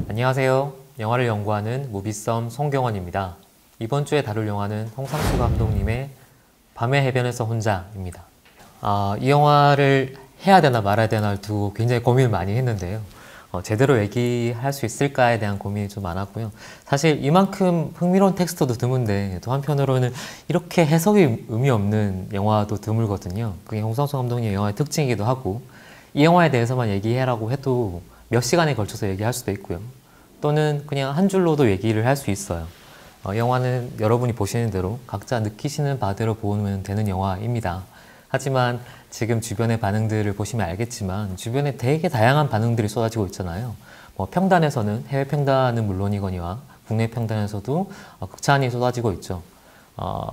안녕하세요. 영화를 연구하는 무비썸 송경원입니다. 이번 주에 다룰 영화는 홍상수 감독님의 밤의 해변에서 혼자입니다. 이 영화를 해야 되나 말아야 되나를 두고 굉장히 고민을 많이 했는데요. 제대로 얘기할 수 있을까에 대한 고민이 좀 많았고요. 사실 이만큼 흥미로운 텍스트도 드문데 또 한편으로는 이렇게 해석이 의미 없는 영화도 드물거든요. 그게 홍상수 감독님의 영화의 특징이기도 하고, 이 영화에 대해서만 얘기해라고 해도 몇 시간에 걸쳐서 얘기할 수도 있고요. 또는 그냥 한 줄로도 얘기를 할 수 있어요. 영화는 여러분이 보시는 대로 각자 느끼시는 바대로 보면 되는 영화입니다. 하지만 지금 주변의 반응들을 보시면 알겠지만 주변에 되게 다양한 반응들이 쏟아지고 있잖아요. 평단에서는, 해외 평단은 물론이거니와 국내 평단에서도 극찬이 쏟아지고 있죠.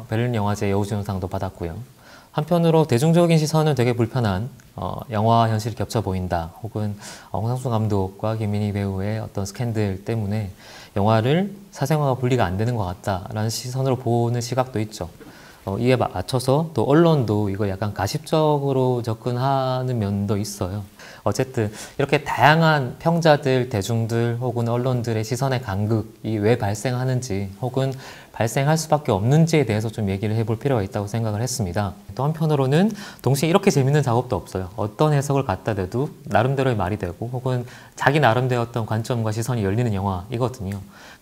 베를린 영화제 여우주연상도 받았고요. 한편으로 대중적인 시선은 되게 불편한 영화와 현실이 겹쳐 보인다, 혹은 홍상수 감독과 김민희 배우의 어떤 스캔들 때문에 영화를 사생활과 분리가 안 되는 것 같다라는 시선으로 보는 시각도 있죠. 이에 맞춰서 또 언론도 이걸 약간 가십적으로 접근하는 면도 있어요. 어쨌든 이렇게 다양한 평자들, 대중들 혹은 언론들의 시선의 간극이 왜 발생하는지, 혹은 발생할 수밖에 없는지에 대해서 좀 얘기를 해볼 필요가 있다고 생각을 했습니다. 또 한편으로는 동시에 이렇게 재밌는 작업도 없어요. 어떤 해석을 갖다 대도 나름대로의 말이 되고, 혹은 자기 나름대로 어떤 관점과 시선이 열리는 영화이거든요.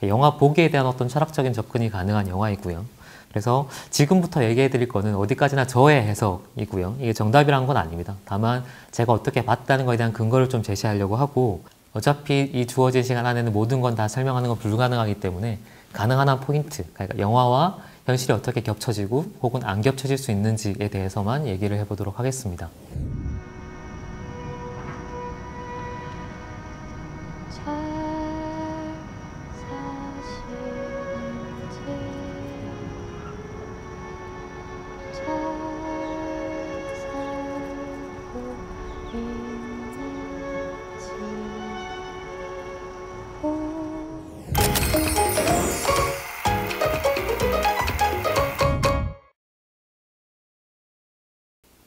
영화 보기에 대한 어떤 철학적인 접근이 가능한 영화이고요. 그래서 지금부터 얘기해 드릴 거는 어디까지나 저의 해석이고요. 이게 정답이란 건 아닙니다. 다만 제가 어떻게 봤다는 거에 대한 근거를 좀 제시하려고 하고, 어차피 이 주어진 시간 안에는 모든 건 다 설명하는 건 불가능하기 때문에 가능한 한 포인트, 그러니까 영화와 현실이 어떻게 겹쳐지고 혹은 안 겹쳐질 수 있는지에 대해서만 얘기를 해보도록 하겠습니다.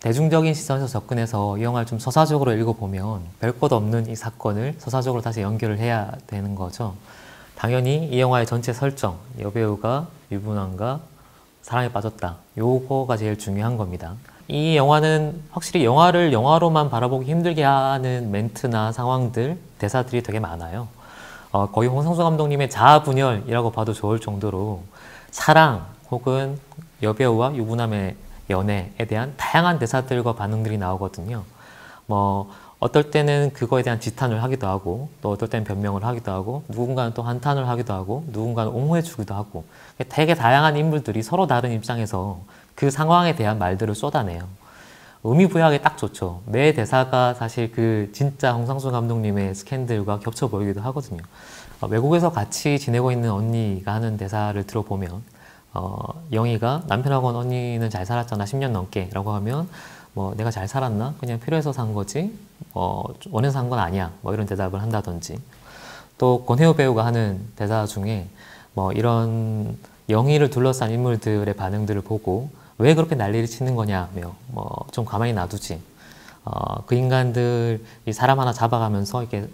대중적인 시선에서 접근해서 이 영화를 좀 서사적으로 읽어보면 별 것 없는 이 사건을 서사적으로 다시 연결을 해야 되는 거죠. 당연히 이 영화의 전체 설정, 여배우가 유부남과 사랑에 빠졌다, 요거가 제일 중요한 겁니다. 이 영화는 확실히 영화를 영화로만 바라보기 힘들게 하는 멘트나 상황들, 대사들이 되게 많아요. 거의 홍상수 감독님의 자아분열이라고 봐도 좋을 정도로 사랑 혹은 여배우와 유부남의 연애에 대한 다양한 대사들과 반응들이 나오거든요. 어떨 때는 그거에 대한 지탄을 하기도 하고, 또 어떨 때는 변명을 하기도 하고, 누군가는 또 한탄을 하기도 하고, 누군가는 옹호해 주기도 하고, 되게 다양한 인물들이 서로 다른 입장에서 그 상황에 대한 말들을 쏟아내요. 의미부여하기 딱 좋죠. 매 대사가 사실 그 진짜 홍상수 감독님의 스캔들과 겹쳐 보이기도 하거든요. 외국에서 같이 지내고 있는 언니가 하는 대사를 들어보면, 영희가 남편하고는 언니는 잘 살았잖아 10년 넘게 라고 하면, 내가 잘 살았나? 그냥 필요해서 산 거지 원해서 산 건 아니야, 이런 대답을 한다든지. 또 권혜우 배우가 하는 대사 중에 이런 영희를 둘러싼 인물들의 반응들을 보고 왜 그렇게 난리를 치는 거냐며, 좀 가만히 놔두지, 그 인간들이 사람 하나 잡아가면서 이렇게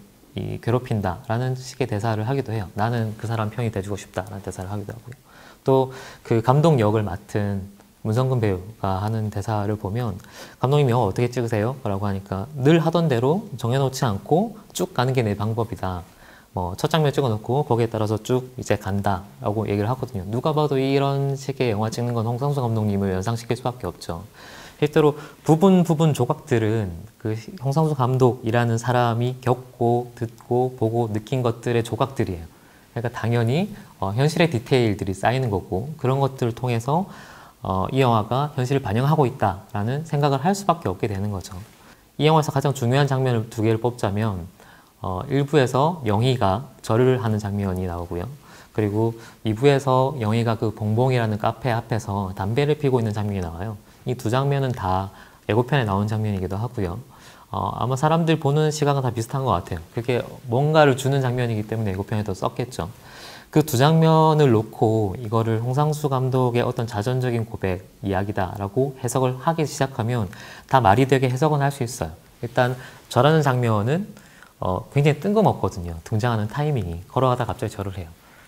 괴롭힌다 라는 식의 대사를 하기도 해요. 나는 그 사람 편이 돼주고 싶다 라는 대사를 하기도 하고요. 또 그 감독 역을 맡은 문성근 배우가 하는 대사를 보면, 감독님 영화 어떻게 찍으세요? 라고 하니까 늘 하던 대로 정해놓지 않고 쭉 가는 게 내 방법이다. 첫 장면 찍어놓고 거기에 따라서 쭉 이제 간다 라고 얘기를 하거든요. 누가 봐도 이런 식의 영화 찍는 건 홍상수 감독님을 연상시킬 수밖에 없죠. 실제로 부분 조각들은 그 홍상수 감독이라는 사람이 겪고 듣고 보고 느낀 것들의 조각들이에요. 그러니까 당연히 현실의 디테일들이 쌓이는 거고, 그런 것들을 통해서 이 영화가 현실을 반영하고 있다라는 생각을 할 수밖에 없게 되는 거죠. 이 영화에서 가장 중요한 장면을 두 개를 뽑자면, 1부에서 영희가 절을 하는 장면이 나오고요. 그리고 2부에서 영희가 그 봉봉이라는 카페 앞에서 담배를 피우고 있는 장면이 나와요. 이 두 장면은 다 예고편에 나온 장면이기도 하고요. 아마 사람들 보는 시각은 다 비슷한 것 같아요. 그게 뭔가를 주는 장면이기 때문에 예고편에도 썼겠죠. 그 두 장면을 놓고 이거를 홍상수 감독의 어떤 자전적인 고백 이야기다라고 해석을 하기 시작하면 다 말이 되게 해석은 할 수 있어요. 일단 절하는 장면은 굉장히 뜬금없거든요. 등장하는 타이밍이. 걸어가다 갑자기 절을 해요.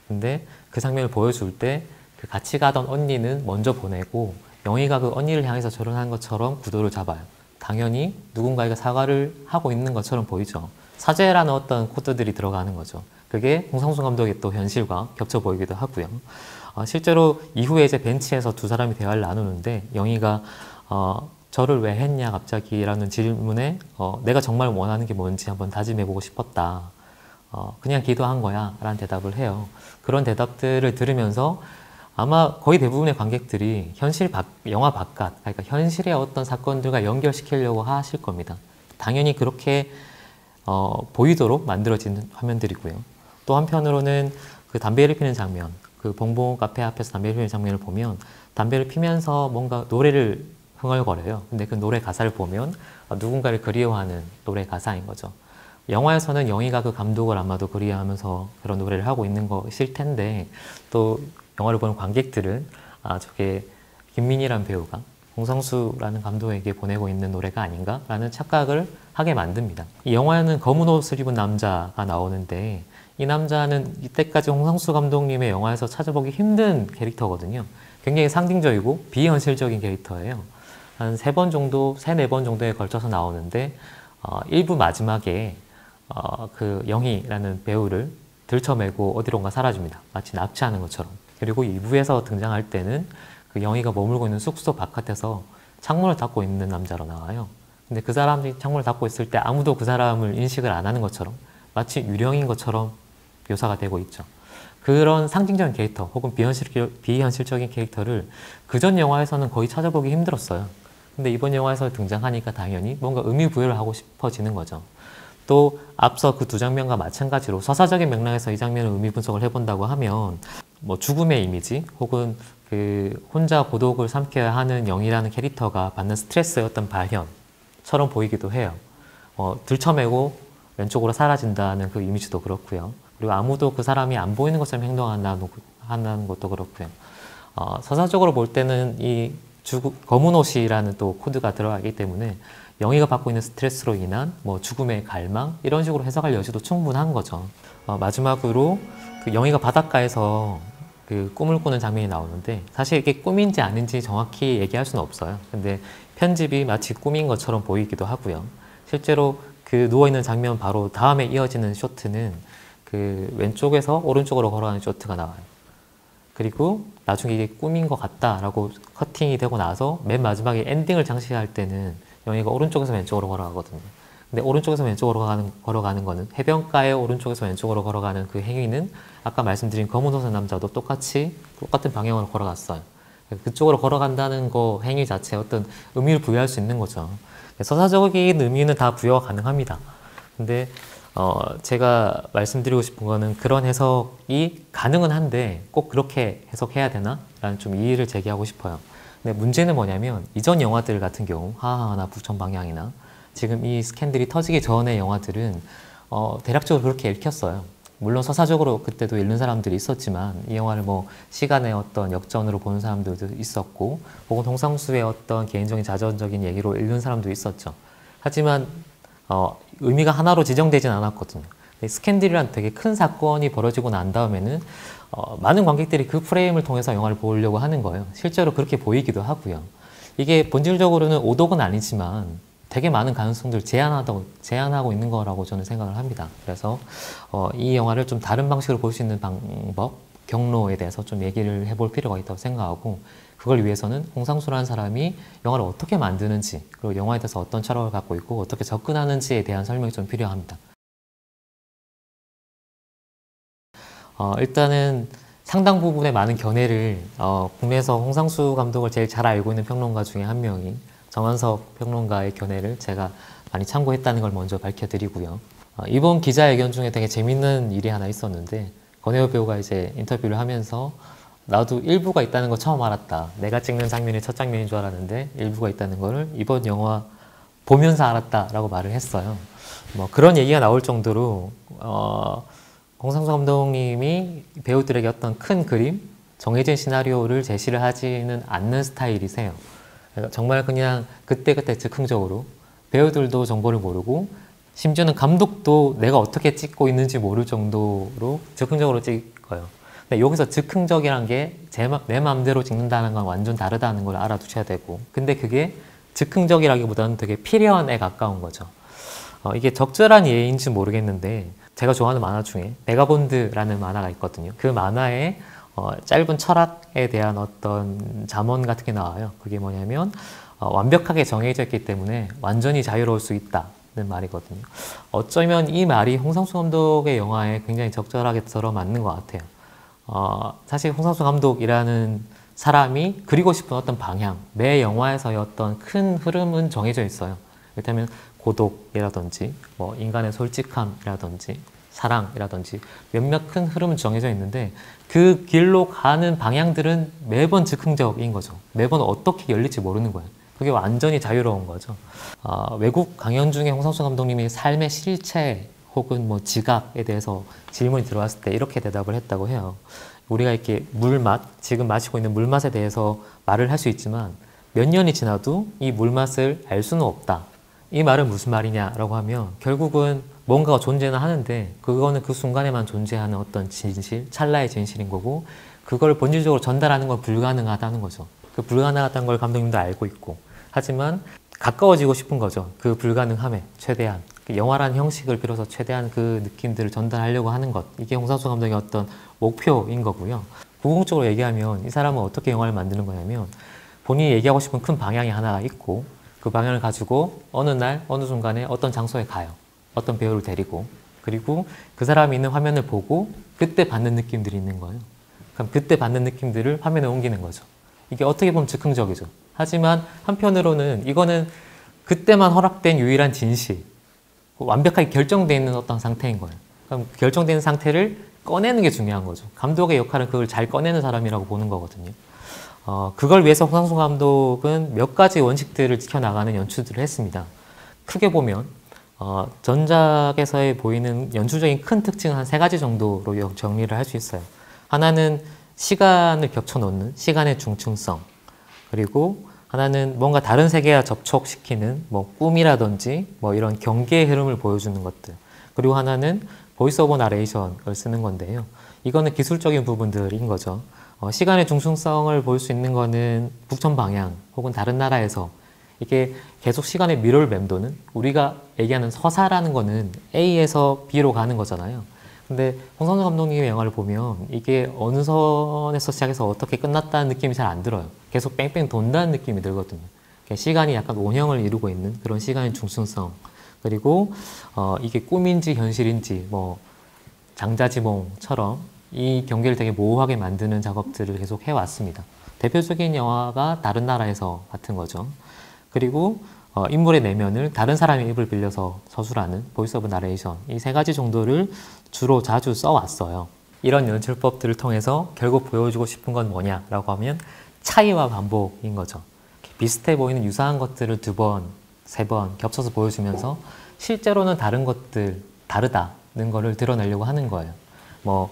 근데 그 장면을 보여줄 때 그 같이 가던 언니는 먼저 보내고 영희가 그 언니를 향해서 절을 하는 것처럼 구도를 잡아요. 당연히 누군가에게 사과를 하고 있는 것처럼 보이죠. 사죄라는 어떤 코드들이 들어가는 거죠. 그게 홍상수 감독의 또 현실과 겹쳐 보이기도 하고요. 실제로 이후에 이제 벤치에서 두 사람이 대화를 나누는데 영희가 절을 왜 했냐 갑자기 라는 질문에 내가 정말 원하는 게 뭔지 한번 다짐해보고 싶었다. 그냥 기도한 거야 라는 대답을 해요. 그런 대답들을 들으면서 아마 거의 대부분의 관객들이 영화 바깥, 그러니까 현실의 어떤 사건들과 연결시키려고 하실 겁니다. 당연히 그렇게 보이도록 만들어진 화면들이고요. 또 한편으로는 그 담배를 피는 장면, 그 봉봉 카페 앞에서 담배를 피는 장면을 보면 담배를 피면서 뭔가 노래를 흥얼거려요. 근데 그 노래 가사를 보면 누군가를 그리워하는 노래 가사인 거죠. 영화에서는 영희가 그 감독을 아마도 그리워하면서 그런 노래를 하고 있는 것일 텐데 또 영화를 보는 관객들은 저게 김민희라는 배우가 홍상수라는 감독에게 보내고 있는 노래가 아닌가라는 착각을 하게 만듭니다. 이 영화에는 검은 옷을 입은 남자가 나오는데 이 남자는 이때까지 홍상수 감독님의 영화에서 찾아보기 힘든 캐릭터거든요. 굉장히 상징적이고 비현실적인 캐릭터예요. 한 3번 정도, 3, 4번 정도에 걸쳐서 나오는데 1부 마지막에 그 영희라는 배우를 들쳐매고 어디론가 사라집니다. 마치 납치하는 것처럼. 그리고 2부에서 등장할 때는 그 영희가 머물고 있는 숙소 바깥에서 창문을 닫고 있는 남자로 나와요. 근데 그 사람이 창문을 닫고 있을 때 아무도 그 사람을 인식을 안 하는 것처럼 마치 유령인 것처럼 묘사가 되고 있죠. 그런 상징적인 캐릭터 혹은 비현실적인 캐릭터를 그전 영화에서는 거의 찾아보기 힘들었어요. 근데 이번 영화에서 등장하니까 당연히 뭔가 의미 부여를 하고 싶어지는 거죠. 또 앞서 그 두 장면과 마찬가지로 서사적인 맥락에서 이 장면을 의미 분석을 해본다고 하면 뭐 죽음의 이미지 혹은 그 혼자 고독을 삼켜야 하는 영희라는 캐릭터가 받는 스트레스의 어떤 발현처럼 보이기도 해요. 들쳐매고 왼쪽으로 사라진다는 그 이미지도 그렇고요. 그리고 아무도 그 사람이 안 보이는 것처럼 행동한다는 것도 그렇고요. 서사적으로 볼 때는 이 검은 옷이라는 또 코드가 들어가기 때문에 영희가 받고 있는 스트레스로 인한 뭐 죽음의 갈망 이런 식으로 해석할 여지도 충분한 거죠. 마지막으로 그 영희가 바닷가에서 그 꿈을 꾸는 장면이 나오는데 사실 이게 꿈인지 아닌지 정확히 얘기할 수는 없어요. 근데 편집이 마치 꿈인 것처럼 보이기도 하고요. 실제로 그 누워있는 장면 바로 다음에 이어지는 쇼트는 그 왼쪽에서 오른쪽으로 걸어가는 쇼트가 나와요. 그리고 나중에 이게 꿈인 것 같다라고 커팅이 되고 나서 맨 마지막에 엔딩을 장식할 때는 영희가 오른쪽에서 왼쪽으로 걸어가거든요. 근데 오른쪽에서 왼쪽으로 걸어가는 거는 해변가에 오른쪽에서 왼쪽으로 걸어가는 그 행위는 아까 말씀드린 검은 옷의 남자도 똑같은 방향으로 걸어갔어요. 그쪽으로 걸어간다는 거 행위 자체에 어떤 의미를 부여할 수 있는 거죠. 서사적인 의미는 다 부여가 가능합니다. 근데 제가 말씀드리고 싶은 거는 그런 해석이 가능은 한데 꼭 그렇게 해석해야 되나? 라는 좀 이의를 제기하고 싶어요. 근데 문제는 뭐냐면 이전 영화들 같은 경우 하하나 부천방향이나 지금 이 스캔들이 터지기 전의 영화들은 대략적으로 그렇게 읽혔어요. 물론 서사적으로 그때도 읽는 사람들이 있었지만 이 영화를 뭐 시간의 어떤 역전으로 보는 사람들도 있었고 혹은 홍상수의 어떤 개인적인 자전적인 얘기로 읽는 사람도 있었죠. 하지만 의미가 하나로 지정되진 않았거든요. 스캔들이란 되게 큰 사건이 벌어지고 난 다음에는 많은 관객들이 그 프레임을 통해서 영화를 보려고 하는 거예요. 실제로 그렇게 보이기도 하고요. 이게 본질적으로는 오독은 아니지만 되게 많은 가능성들을 제한하고 있는 거라고 저는 생각을 합니다. 그래서 이 영화를 좀 다른 방식으로 볼 수 있는 방법, 경로에 대해서 좀 얘기를 해볼 필요가 있다고 생각하고 그걸 위해서는 홍상수라는 사람이 영화를 어떻게 만드는지 그리고 영화에 대해서 어떤 철학을 갖고 있고 어떻게 접근하는지에 대한 설명이 좀 필요합니다. 일단은 상당 부분의 많은 견해를 국내에서 홍상수 감독을 제일 잘 알고 있는 평론가 중에 한 명인 정한석 평론가의 견해를 제가 많이 참고했다는 걸 먼저 밝혀드리고요. 이번 기자회견 중에 되게 재밌는 일이 하나 있었는데 권혜호 배우가 이제 인터뷰를 하면서 나도 일부가 있다는 거 처음 알았다. 내가 찍는 장면이 첫 장면인 줄 알았는데 일부가 있다는 거를 이번 영화 보면서 알았다라고 말을 했어요. 뭐 그런 얘기가 나올 정도로 홍상수 감독님이 배우들에게 어떤 큰 그림, 정해진 시나리오를 제시를 하지는 않는 스타일이세요. 정말 그냥 그때그때 즉흥적으로 배우들도 정보를 모르고 심지어는 감독도 내가 어떻게 찍고 있는지 모를 정도로 즉흥적으로 찍어요. 근데 여기서 즉흥적이란 게 내 마음대로 찍는다는 건 완전 다르다는 걸 알아두셔야 되고, 근데 그게 즉흥적이라기보다는 되게 필연에 가까운 거죠. 이게 적절한 예인지 모르겠는데 제가 좋아하는 만화 중에 베가본드라는 만화가 있거든요. 그 만화에 짧은 철학에 대한 어떤 잠언 같은 게 나와요. 그게 뭐냐면 완벽하게 정해져 있기 때문에 완전히 자유로울 수 있다는 말이거든요. 어쩌면 이 말이 홍상수 감독의 영화에 굉장히 적절하게 들어맞는 것 같아요. 사실 홍상수 감독이라는 사람이 그리고 싶은 어떤 방향, 매 영화에서의 어떤 큰 흐름은 정해져 있어요. 이를테면 고독이라든지 뭐 인간의 솔직함이라든지 사랑이라든지 몇몇 큰 흐름은 정해져 있는데 그 길로 가는 방향들은 매번 즉흥적인 거죠. 매번 어떻게 열릴지 모르는 거예요. 그게 완전히 자유로운 거죠. 외국 강연 중에 홍상수 감독님이 삶의 실체 혹은 뭐 지각에 대해서 질문이 들어왔을 때 이렇게 대답을 했다고 해요. 우리가 이렇게 물맛, 지금 마시고 있는 물맛에 대해서 말을 할 수 있지만 몇 년이 지나도 이 물맛을 알 수는 없다. 이 말은 무슨 말이냐라고 하면 결국은 뭔가가 존재는 하는데 그거는 그 순간에만 존재하는 어떤 진실, 찰나의 진실인 거고 그걸 본질적으로 전달하는 건 불가능하다는 거죠. 그 불가능하다는 걸 감독님도 알고 있고 하지만 가까워지고 싶은 거죠. 그 불가능함에 최대한 영화라는 형식을 빌어서 최대한 그 느낌들을 전달하려고 하는 것, 이게 홍상수 감독의 어떤 목표인 거고요. 궁극적으로 얘기하면 이 사람은 어떻게 영화를 만드는 거냐면 본인이 얘기하고 싶은 큰 방향이 하나 있고 그 방향을 가지고 어느 날 어느 순간에 어떤 장소에 가요. 어떤 배우를 데리고, 그리고 그 사람이 있는 화면을 보고 그때 받는 느낌들이 있는 거예요. 그럼 그때 받는 느낌들을 화면에 옮기는 거죠. 이게 어떻게 보면 즉흥적이죠. 하지만 한편으로는 이거는 그때만 허락된 유일한 진실, 완벽하게 결정되어 있는 어떤 상태인 거예요. 그럼 결정된 상태를 꺼내는 게 중요한 거죠. 감독의 역할은 그걸 잘 꺼내는 사람이라고 보는 거거든요. 그걸 위해서 홍상수 감독은 몇 가지 원칙들을 지켜나가는 연출들을 했습니다. 크게 보면 전작에서의 보이는 연출적인 큰 특징은 한 3가지 정도로 정리를 할 수 있어요. 하나는 시간을 겹쳐놓는 시간의 중층성, 그리고 하나는 뭔가 다른 세계와 접촉시키는 뭐 꿈이라든지 뭐 이런 경계의 흐름을 보여주는 것들, 그리고 하나는 보이스 오브 나레이션을 쓰는 건데요. 이거는 기술적인 부분들인 거죠. 시간의 중층성을 볼 수 있는 거는 북촌 방향 혹은 다른 나라에서 이게 계속 시간의 미로를 맴도는, 우리가 얘기하는 서사라는 거는 A에서 B로 가는 거잖아요. 근데 홍상수 감독님의 영화를 보면 이게 어느 선에서 시작해서 어떻게 끝났다는 느낌이 잘 안 들어요. 계속 뺑뺑 돈다는 느낌이 들거든요. 시간이 약간 원형을 이루고 있는 그런 시간의 중층성, 그리고 이게 꿈인지 현실인지 뭐 장자지몽처럼 이 경계를 되게 모호하게 만드는 작업들을 계속 해왔습니다. 대표적인 영화가 다른 나라에서 같은 거죠. 그리고 인물의 내면을 다른 사람의 입을 빌려서 서술하는 보이스 오브 나레이션, 이 3가지 정도를 주로 자주 써왔어요. 이런 연출법들을 통해서 결국 보여주고 싶은 건 뭐냐라고 하면 차이와 반복인 거죠. 비슷해 보이는 유사한 것들을 2번, 3번 겹쳐서 보여주면서 실제로는 다른 것들, 다르다는 거를 드러내려고 하는 거예요. 뭐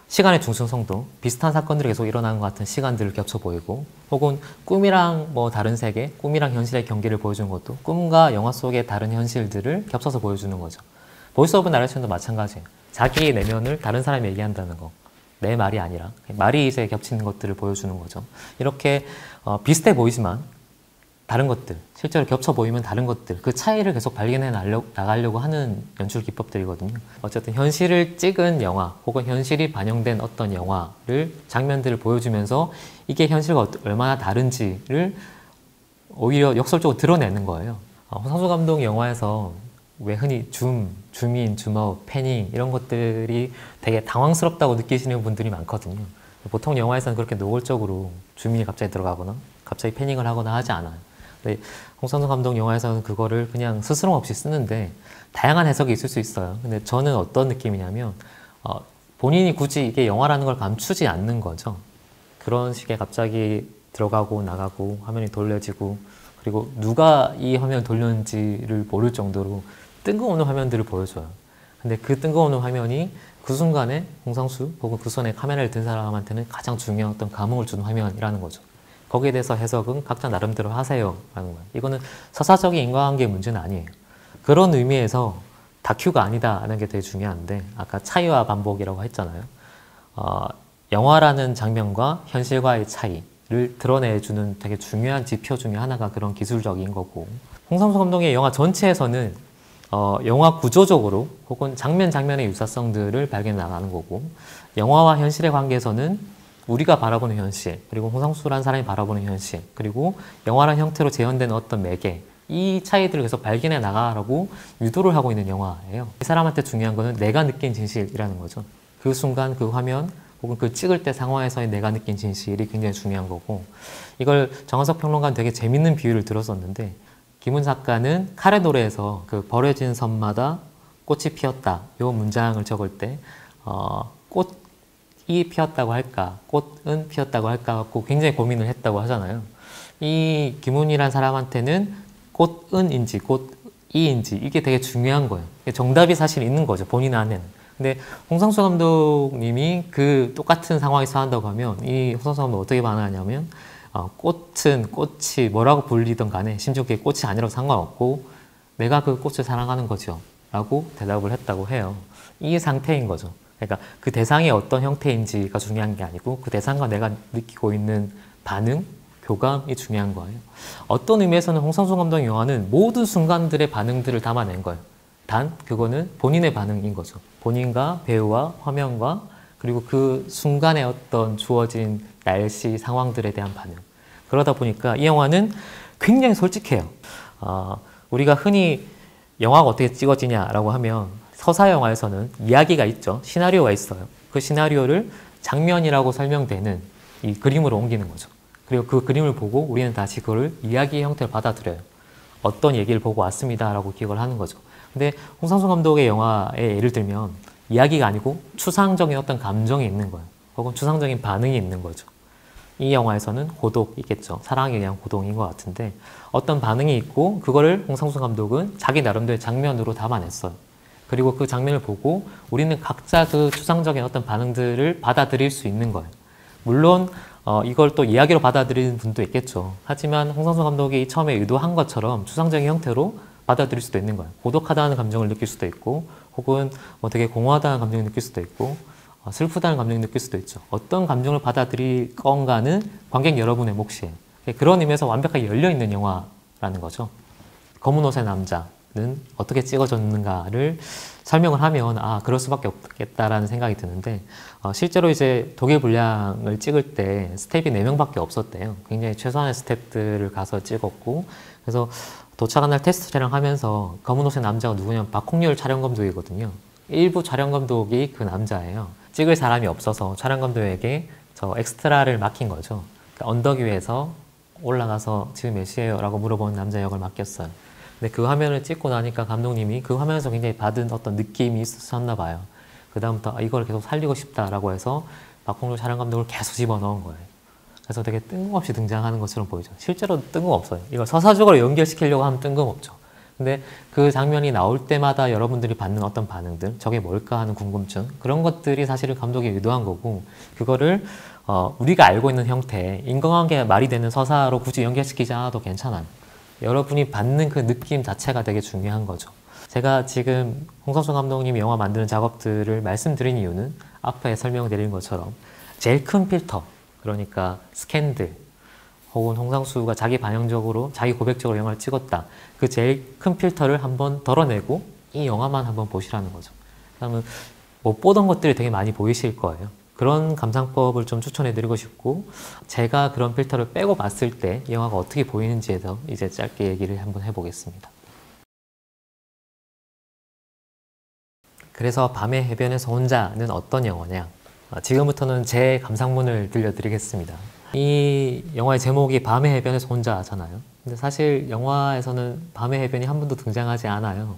시간의 중층성도 비슷한 사건들이 계속 일어나는 것 같은 시간들을 겹쳐 보이고, 혹은 꿈이랑 뭐 다른 세계, 꿈이랑 현실의 경계를 보여주는 것도 꿈과 영화 속의 다른 현실들을 겹쳐서 보여주는 거죠. 보이스 오브 나레이션도 마찬가지예요. 자기의 내면을 다른 사람이 얘기한다는 거, 내 말이 아니라 말이 이제 겹치는 것들을 보여주는 거죠. 이렇게 비슷해 보이지만 다른 것들, 실제로 겹쳐 보이면 다른 것들, 그 차이를 계속 발견해 나가려고 하는 연출 기법들이거든요. 어쨌든 현실을 찍은 영화 혹은 현실이 반영된 어떤 영화를, 장면들을 보여주면서 이게 현실과 얼마나 다른지를 오히려 역설적으로 드러내는 거예요. 홍상수 감독 영화에서 왜 흔히 줌인, 줌아웃, 패닝 이런 것들이 되게 당황스럽다고 느끼시는 분들이 많거든요. 보통 영화에서는 그렇게 노골적으로 줌인이 갑자기 들어가거나 갑자기 패닝을 하거나 하지 않아요. 근데 홍상수 감독 영화에서는 그거를 그냥 스스럼 없이 쓰는데 다양한 해석이 있을 수 있어요. 근데 저는 어떤 느낌이냐면 본인이 굳이 이게 영화라는 걸 감추지 않는 거죠. 그런 식의 갑자기 들어가고 나가고 화면이 돌려지고, 그리고 누가 이 화면을 돌렸는지를 모를 정도로 뜬금없는 화면들을 보여줘요. 근데 그 뜬금없는 화면이 그 순간에 홍상수 혹은 그 손에 카메라를 든 사람한테는 가장 중요한 어떤 감흥을 주는 화면이라는 거죠. 거기에 대해서 해석은 각자 나름대로 하세요 라는 거예요. 이거는 서사적인 인과관계 문제는 아니에요. 그런 의미에서 다큐가 아니다라는 게 되게 중요한데, 아까 차이와 반복이라고 했잖아요. 영화라는 장면과 현실과의 차이를 드러내주는 되게 중요한 지표 중에 하나가 그런 기술적인 거고, 홍상수 감독의 영화 전체에서는 영화 구조적으로 혹은 장면 장면의 유사성들을 발견해 나가는 거고, 영화와 현실의 관계에서는 우리가 바라보는 현실, 그리고 홍상수라는 사람이 바라보는 현실, 그리고 영화라는 형태로 재현되는 어떤 매개, 이 차이들을 계속 발견해 나가라고 유도를 하고 있는 영화예요. 이 사람한테 중요한 거는 내가 느낀 진실이라는 거죠. 그 순간, 그 화면, 혹은 그 찍을 때 상황에서의 내가 느낀 진실이 굉장히 중요한 거고, 이걸 정한석 평론가는 되게 재밌는 비유를 들었었는데, 김훈 작가는 카레 노래에서 그 버려진 섬마다 꽃이 피었다 이 문장을 적을 때 꽃이 피었다고 할까, 꽃은 피었다고 할까 갖고 굉장히 고민을 했다고 하잖아요. 이 김훈이란 사람한테는 꽃은인지 꽃이인지 이게 되게 중요한 거예요. 정답이 사실 있는 거죠, 본인 안에는. 근데 홍상수 감독님이 그 똑같은 상황에서 한다고 하면 이 홍상수 감독은 어떻게 반응하냐면, 꽃은 꽃이 뭐라고 불리든 간에, 심지어 그게 꽃이 아니라고 상관없고 내가 그 꽃을 사랑하는 거죠 라고 대답을 했다고 해요. 이 상태인 거죠. 그러니까 그 대상이 어떤 형태인지가 중요한 게 아니고 그 대상과 내가 느끼고 있는 반응, 교감이 중요한 거예요. 어떤 의미에서는 홍상수 감독의 영화는 모든 순간들의 반응들을 담아낸 거예요. 단 그거는 본인의 반응인 거죠. 본인과 배우와 화면과 그리고 그 순간에 어떤 주어진 날씨, 상황들에 대한 반응. 그러다 보니까 이 영화는 굉장히 솔직해요. 우리가 흔히 영화가 어떻게 찍어지냐라고 하면 서사 영화에서는 이야기가 있죠. 시나리오가 있어요. 그 시나리오를 장면이라고 설명되는 이 그림으로 옮기는 거죠. 그리고 그 그림을 보고 우리는 다시 그걸 이야기의 형태로 받아들여요. 어떤 얘기를 보고 왔습니다라고 기억을 하는 거죠. 근데 홍상수 감독의 영화에 예를 들면 이야기가 아니고 추상적인 어떤 감정이 있는 거예요. 혹은 추상적인 반응이 있는 거죠. 이 영화에서는 고독이겠죠. 사랑에 대한 고독인 것 같은데 어떤 반응이 있고 그거를 홍상수 감독은 자기 나름대로의 장면으로 담아냈어요. 그리고 그 장면을 보고 우리는 각자 그 추상적인 어떤 반응들을 받아들일 수 있는 거예요. 물론 이걸 또 이야기로 받아들이는 분도 있겠죠. 하지만 홍상수 감독이 처음에 의도한 것처럼 추상적인 형태로 받아들일 수도 있는 거예요. 고독하다는 감정을 느낄 수도 있고 혹은 되게 공허하다는 감정을 느낄 수도 있고 슬프다는 감정을 느낄 수도 있죠. 어떤 감정을 받아들일 건가는 관객 여러분의 몫이에요. 그런 의미에서 완벽하게 열려있는 영화라는 거죠. 검은 옷의 남자는 어떻게 찍어졌는가를 설명을 하면 그럴 수밖에 없겠다라는 생각이 드는데 실제로 이제 독일 분량을 찍을 때 스텝이 4명밖에 없었대요. 굉장히 최소한의 스텝들을 가서 찍었고 그래서 도착한 날 테스트 촬영하면서 검은 옷의 남자가 누구냐면 박홍렬 촬영 감독이거든요. 일부 촬영 감독이 그 남자예요. 찍을 사람이 없어서 촬영 감독에게 저 엑스트라를 맡긴 거죠. 그러니까 언덕 위에서 올라가서 지금 몇 시에요? 라고 물어보는 남자 역을 맡겼어요. 근데 그 화면을 찍고 나니까 감독님이 그 화면에서 굉장히 받은 어떤 느낌이 있었나 봐요. 그 다음부터 이걸 계속 살리고 싶다라고 해서 박홍렬 촬영 감독을 계속 집어넣은 거예요. 그래서 되게 뜬금없이 등장하는 것처럼 보이죠. 실제로 뜬금없어요. 이걸 서사적으로 연결시키려고 하면 뜬금없죠. 근데 그 장면이 나올 때마다 여러분들이 받는 어떤 반응들, 저게 뭘까 하는 궁금증, 그런 것들이 사실은 감독이 의도한 거고 그거를 우리가 알고 있는 형태, 인간관계가 말이 되는 서사로 굳이 연결시키지 않아도 괜찮아요. 여러분이 받는 그 느낌 자체가 되게 중요한 거죠. 제가 지금 홍상수 감독님이 영화 만드는 작업들을 말씀드린 이유는 앞에 설명드린 것처럼 제일 큰 필터, 그러니까 스캔들, 혹은 홍상수가 자기 반영적으로, 자기 고백적으로 영화를 찍었다. 그 제일 큰 필터를 한번 덜어내고 이 영화만 한번 보시라는 거죠. 그러면 못 보던 것들이 되게 많이 보이실 거예요. 그런 감상법을 좀 추천해드리고 싶고 제가 그런 필터를 빼고 봤을 때 이 영화가 어떻게 보이는지에 대해서 이제 짧게 얘기를 한번 해보겠습니다. 그래서 밤의 해변에서 혼자는 어떤 영화냐? 지금부터는 제 감상문을 들려드리겠습니다. 이 영화의 제목이 밤의 해변에서 혼자잖아요. 근데 사실 영화에서는 밤의 해변이 한 번도 등장하지 않아요.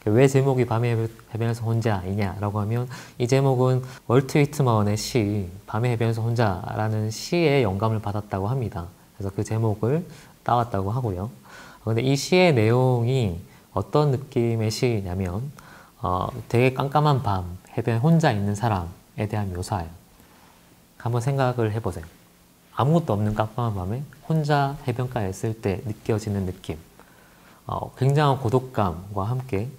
왜 제목이 밤의 해변에서 혼자이냐라고 하면 이 제목은 월트 위트먼의 시 밤의 해변에서 혼자라는 시에 영감을 받았다고 합니다. 그래서 그 제목을 따왔다고 하고요. 근데 이 시의 내용이 어떤 느낌의 시냐면 되게 깜깜한 밤, 해변에 혼자 있는 사람에 대한 묘사예요. 한번 생각을 해보세요. 아무것도 없는 깜깜한 밤에 혼자 해변가에 있을 때 느껴지는 느낌. 굉장한 고독감과 함께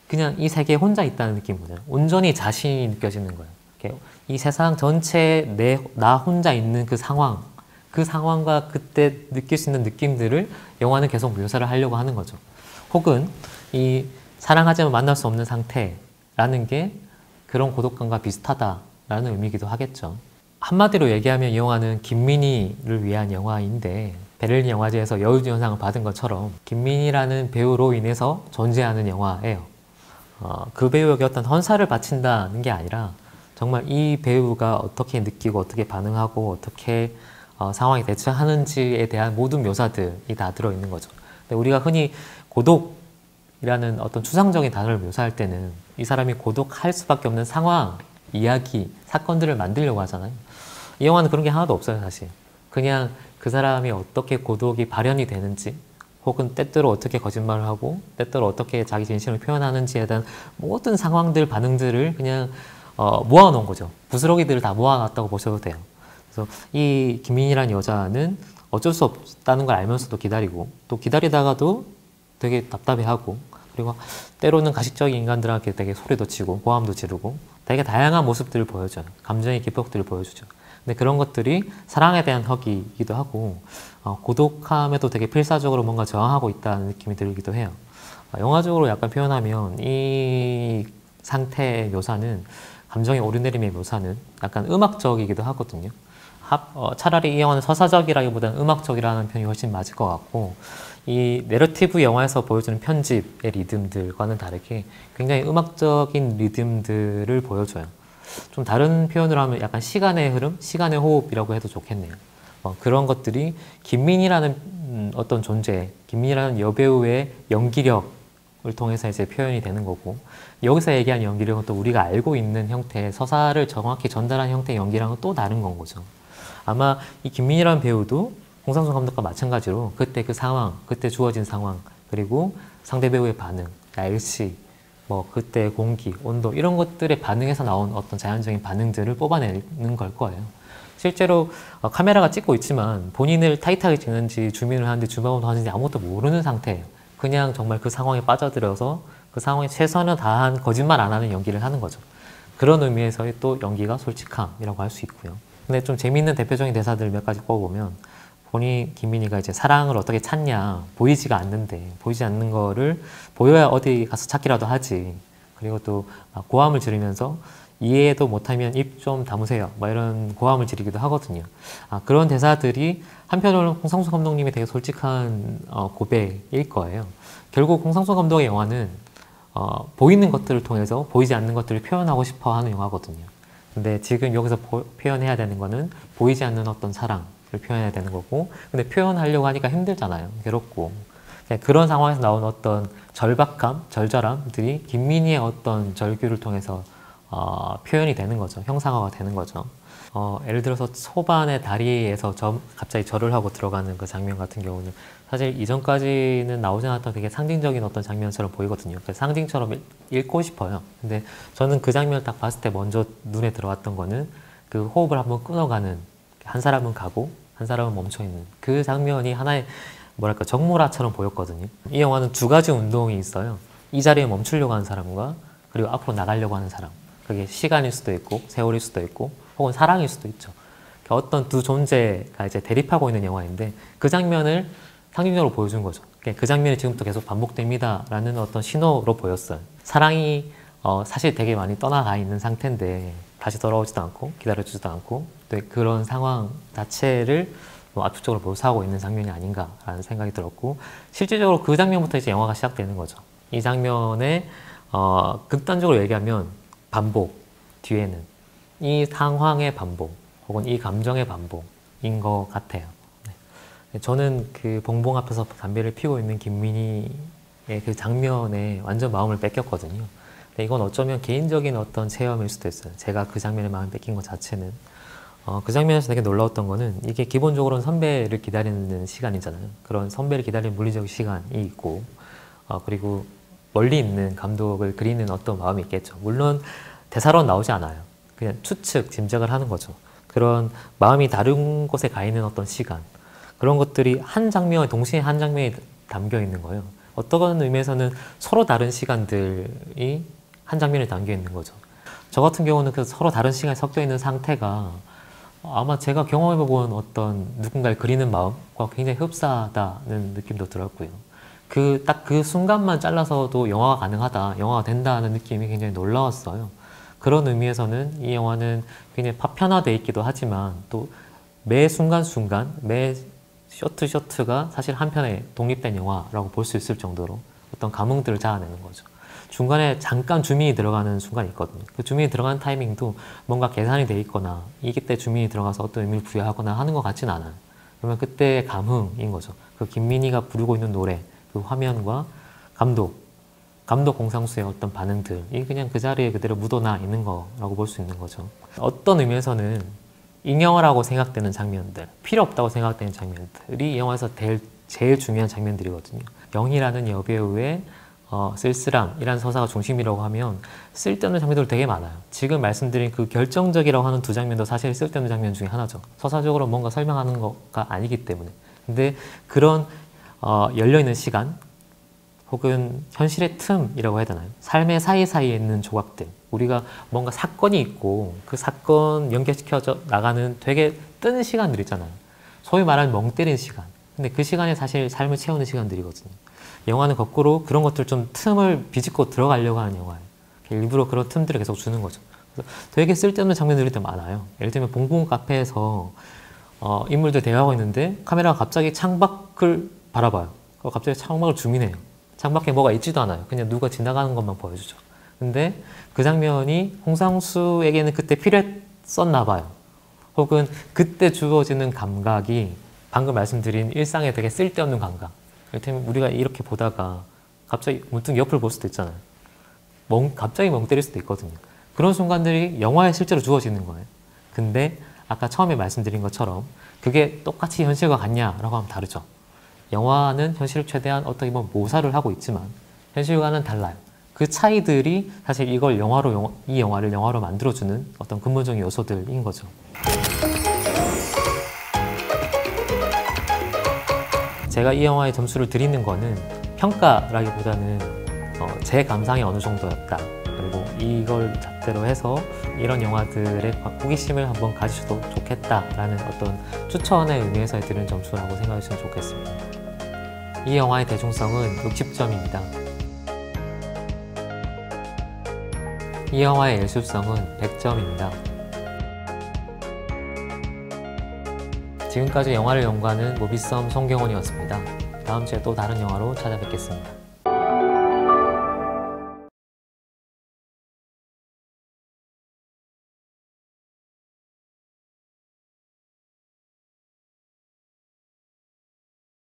그냥 이 세계에 혼자 있다는 느낌이거든요. 온전히 자신이 느껴지는 거예요. 이 세상 전체에 나 혼자 있는 그 상황과 그때 느낄 수 있는 느낌들을 영화는 계속 묘사를 하려고 하는 거죠. 혹은 이 사랑하지만 만날 수 없는 상태라는 게 그런 고독감과 비슷하다라는 의미이기도 하겠죠. 한마디로 얘기하면 이 영화는 김민희를 위한 영화인데 베를린 영화제에서 여우주연상을 받은 것처럼 김민희라는 배우로 인해서 존재하는 영화예요. 그 배우에게 어떤 헌사를 바친다는 게 아니라 정말 이 배우가 어떻게 느끼고 어떻게 반응하고 어떻게 상황에 대처하는지에 대한 모든 묘사들이 다 들어있는 거죠. 근데 우리가 흔히 고독이라는 어떤 추상적인 단어를 묘사할 때는 이 사람이 고독할 수밖에 없는 상황, 이야기, 사건들을 만들려고 하잖아요. 이 영화는 그런 게 하나도 없어요, 사실. 그냥 그 사람이 어떻게 고독이 발현이 되는지 혹은 때때로 어떻게 거짓말을 하고 때때로 어떻게 자기 진심을 표현하는지에 대한 모든 상황들, 반응들을 그냥 모아놓은 거죠. 부스러기들을 다 모아놨다고 보셔도 돼요. 그래서 이 김민희라는 여자는 어쩔 수 없다는 걸 알면서도 기다리고 또 기다리다가도 되게 답답해하고 그리고 때로는 가식적인 인간들한테 되게 소리도 치고 고함도 지르고 되게 다양한 모습들을 보여줘요. 감정의 기폭들을 보여주죠. 근데 그런 것들이 사랑에 대한 허기이기도 하고 고독함에도 되게 필사적으로 뭔가 저항하고 있다는 느낌이 들기도 해요. 영화적으로 약간 표현하면 이 상태의 묘사는 감정의 오르내림의 묘사는 약간 음악적이기도 하거든요. 차라리 이 영화는 서사적이라기보다는 음악적이라는 표현이 훨씬 맞을 것 같고 이 내러티브 영화에서 보여주는 편집의 리듬들과는 다르게 굉장히 음악적인 리듬들을 보여줘요. 좀 다른 표현을 하면 약간 시간의 흐름, 시간의 호흡이라고 해도 좋겠네요. 그런 것들이 김민희라는 어떤 존재, 김민희라는 여배우의 연기력을 통해서 이제 표현이 되는 거고 여기서 얘기한 연기력은 또 우리가 알고 있는 형태의 서사를 정확히 전달한 형태의 연기랑은 또 다른 건 거죠. 아마 이 김민희라는 배우도 홍상수 감독과 마찬가지로 그때 그 상황, 그때 주어진 상황, 그리고 상대 배우의 반응, 날씨, 그때 공기, 온도 이런 것들에 반응해서 나온 어떤 자연적인 반응들을 뽑아내는 걸 거예요. 실제로 카메라가 찍고 있지만 본인을 타이트하게 찍는지 줌인을 하는지 줌아웃을 하는지 아무것도 모르는 상태예요. 그냥 정말 그 상황에 빠져들어서 그 상황에 최선을 다한 거짓말 안 하는 연기를 하는 거죠. 그런 의미에서의 또 연기가 솔직함이라고 할 수 있고요. 근데 좀 재미있는 대표적인 대사들 몇 가지 꼽아보면 김민희가 이제 사랑을 어떻게 찾냐 보이지가 않는데 보이지 않는 거를 보여야 어디 가서 찾기라도 하지. 그리고 또 고함을 지르면서 이해도 못하면 입 좀 다무세요 이런 고함을 지르기도 하거든요. 그런 대사들이 한편으로는 홍상수 감독님이 되게 솔직한 고백일 거예요. 결국 홍상수 감독의 영화는 보이는 것들을 통해서 보이지 않는 것들을 표현하고 싶어 하는 영화거든요. 근데 지금 여기서 표현해야 되는 거는 보이지 않는 어떤 사랑을 표현해야 되는 거고 근데 표현하려고 하니까 힘들잖아요. 괴롭고 그런 상황에서 나온 어떤 절박함, 절절함들이 김민희의 어떤 절규를 통해서 표현이 되는 거죠. 형상화가 되는 거죠. 예를 들어서 초반에 다리에서 갑자기 절을 하고 들어가는 그 장면 같은 경우는 사실 이전까지는 나오지 않았던 되게 상징적인 어떤 장면처럼 보이거든요. 그래서 상징처럼 읽고 싶어요. 근데 저는 그 장면을 딱 봤을 때 먼저 눈에 들어왔던 거는 그 호흡을 한번 끊어가는 한 사람은 가고 한 사람은 멈춰있는 그 장면이 하나의 뭐랄까 적모라처럼 보였거든요. 이 영화는 두 가지 운동이 있어요. 이 자리에 멈추려고 하는 사람과 그리고 앞으로 나가려고 하는 사람. 그게 시간일 수도 있고 세월일 수도 있고 혹은 사랑일 수도 있죠. 어떤 두 존재가 이제 대립하고 있는 영화인데 그 장면을 상징적으로 보여준 거죠. 그 장면이 지금부터 계속 반복됩니다 라는 어떤 신호로 보였어요. 사랑이 사실 되게 많이 떠나가 있는 상태인데 다시 돌아오지도 않고 기다려주지도 않고 또 그런 상황 자체를 압축적으로 묘사하고 있는 장면이 아닌가라는 생각이 들었고 실질적으로 그 장면부터 이제 영화가 시작되는 거죠. 이 장면에 극단적으로 얘기하면 반복, 뒤에는 이 상황의 반복 혹은 이 감정의 반복인 것 같아요. 네. 저는 그 봉봉 앞에서 담배를 피우고 있는 김민희의 그 장면에 완전 마음을 뺏겼거든요. 근데 이건 어쩌면 개인적인 어떤 체험일 수도 있어요. 제가 그 장면에 마음을 뺏긴 것 자체는 그 장면에서 되게 놀라웠던 거는 이게 기본적으로는 선배를 기다리는 시간이잖아요. 그런 선배를 기다리는 물리적 시간이 있고 그리고 멀리 있는 감독을 그리는 어떤 마음이 있겠죠. 물론 대사로는 나오지 않아요. 그냥 추측, 짐작을 하는 거죠. 그런 마음이 다른 곳에 가 있는 어떤 시간, 그런 것들이 한 장면에 동시에 한 장면에 담겨 있는 거예요. 어떤 의미에서는 서로 다른 시간들이 한 장면에 담겨 있는 거죠. 저 같은 경우는 그 서로 다른 시간에 섞여 있는 상태가 아마 제가 경험해본 어떤 누군가를 그리는 마음과 굉장히 흡사하다는 느낌도 들었고요. 딱 그 순간만 잘라서도 영화가 가능하다, 영화가 된다는 느낌이 굉장히 놀라웠어요. 그런 의미에서는 이 영화는 굉장히 파편화되어 있기도 하지만 또 매 순간순간, 매 쇼트가 사실 한 편에 독립된 영화라고 볼 수 있을 정도로 어떤 감흥들을 자아내는 거죠. 중간에 잠깐 주민이 들어가는 순간이 있거든요. 그 주민이 들어가는 타이밍도 뭔가 계산이 돼 있거나 이때 주민이 들어가서 어떤 의미를 부여하거나 하는 것 같지는 않아요. 그러면 그때의 감흥인 거죠. 그 김민희가 부르고 있는 노래, 그 화면과 감독 공상수의 어떤 반응들이 그냥 그 자리에 그대로 묻어나 있는 거라고 볼 수 있는 거죠. 어떤 의미에서는 잉여라고 생각되는 장면들, 필요 없다고 생각되는 장면들이 이 영화에서 제일 중요한 장면들이거든요. 영희라는 여배우의 쓸쓸함이라는 서사가 중심이라고 하면 쓸데없는 장면들 되게 많아요. 지금 말씀드린 그 결정적이라고 하는 두 장면도 사실 쓸데없는 장면 중에 하나죠. 서사적으로 뭔가 설명하는 것가 아니기 때문에. 근데 그런 열려있는 시간 혹은 현실의 틈이라고 해야 되나요? 삶의 사이사이에 있는 조각들, 우리가 뭔가 사건이 있고 그 사건 연결시켜져 나가는 되게 뜨는 시간들 있잖아요. 소위 말하는 멍 때리는 시간. 근데 그 시간이 사실 삶을 채우는 시간들이거든요. 영화는 거꾸로 그런 것들 좀 틈을 비집고 들어가려고 하는 영화예요. 일부러 그런 틈들을 계속 주는 거죠. 그래서 되게 쓸데없는 장면들이 더 많아요. 예를 들면 봉봉 카페에서 인물들 대화하고 있는데 카메라가 갑자기 창밖을 바라봐요. 갑자기 창밖을 줌인해요. 창밖에 뭐가 있지도 않아요. 그냥 누가 지나가는 것만 보여주죠. 근데 그 장면이 홍상수에게는 그때 필요했었나 봐요. 혹은 그때 주어지는 감각이 방금 말씀드린 일상에 되게 쓸데없는 감각. 이를테면 우리가 이렇게 보다가 갑자기 문득 옆을 볼 수도 있잖아요. 갑자기 멍 때릴 수도 있거든요. 그런 순간들이 영화에 실제로 주어지는 거예요. 근데 아까 처음에 말씀드린 것처럼 그게 똑같이 현실과 같냐라고 하면 다르죠. 영화는 현실을 최대한 어떻게 보면 모사를 하고 있지만 현실과는 달라요. 그 차이들이 사실 이 영화를 영화로 만들어주는 어떤 근본적인 요소들인 거죠. 제가 이 영화에 점수를 드리는 거는 평가라기보다는 제 감상이 어느 정도였다. 그리고 이걸 잣대로 해서 이런 영화들의 호기심을 한번 가지셔도 좋겠다라는 어떤 추천의 의미에서 드리는 점수라고 생각해 주시면 좋겠습니다. 이 영화의 대중성은 60점입니다. 이 영화의 예술성은 100점입니다. 지금까지 영화를 연구하는 모비썸 송경훈이었습니다. 다음 주에 또 다른 영화로 찾아뵙겠습니다.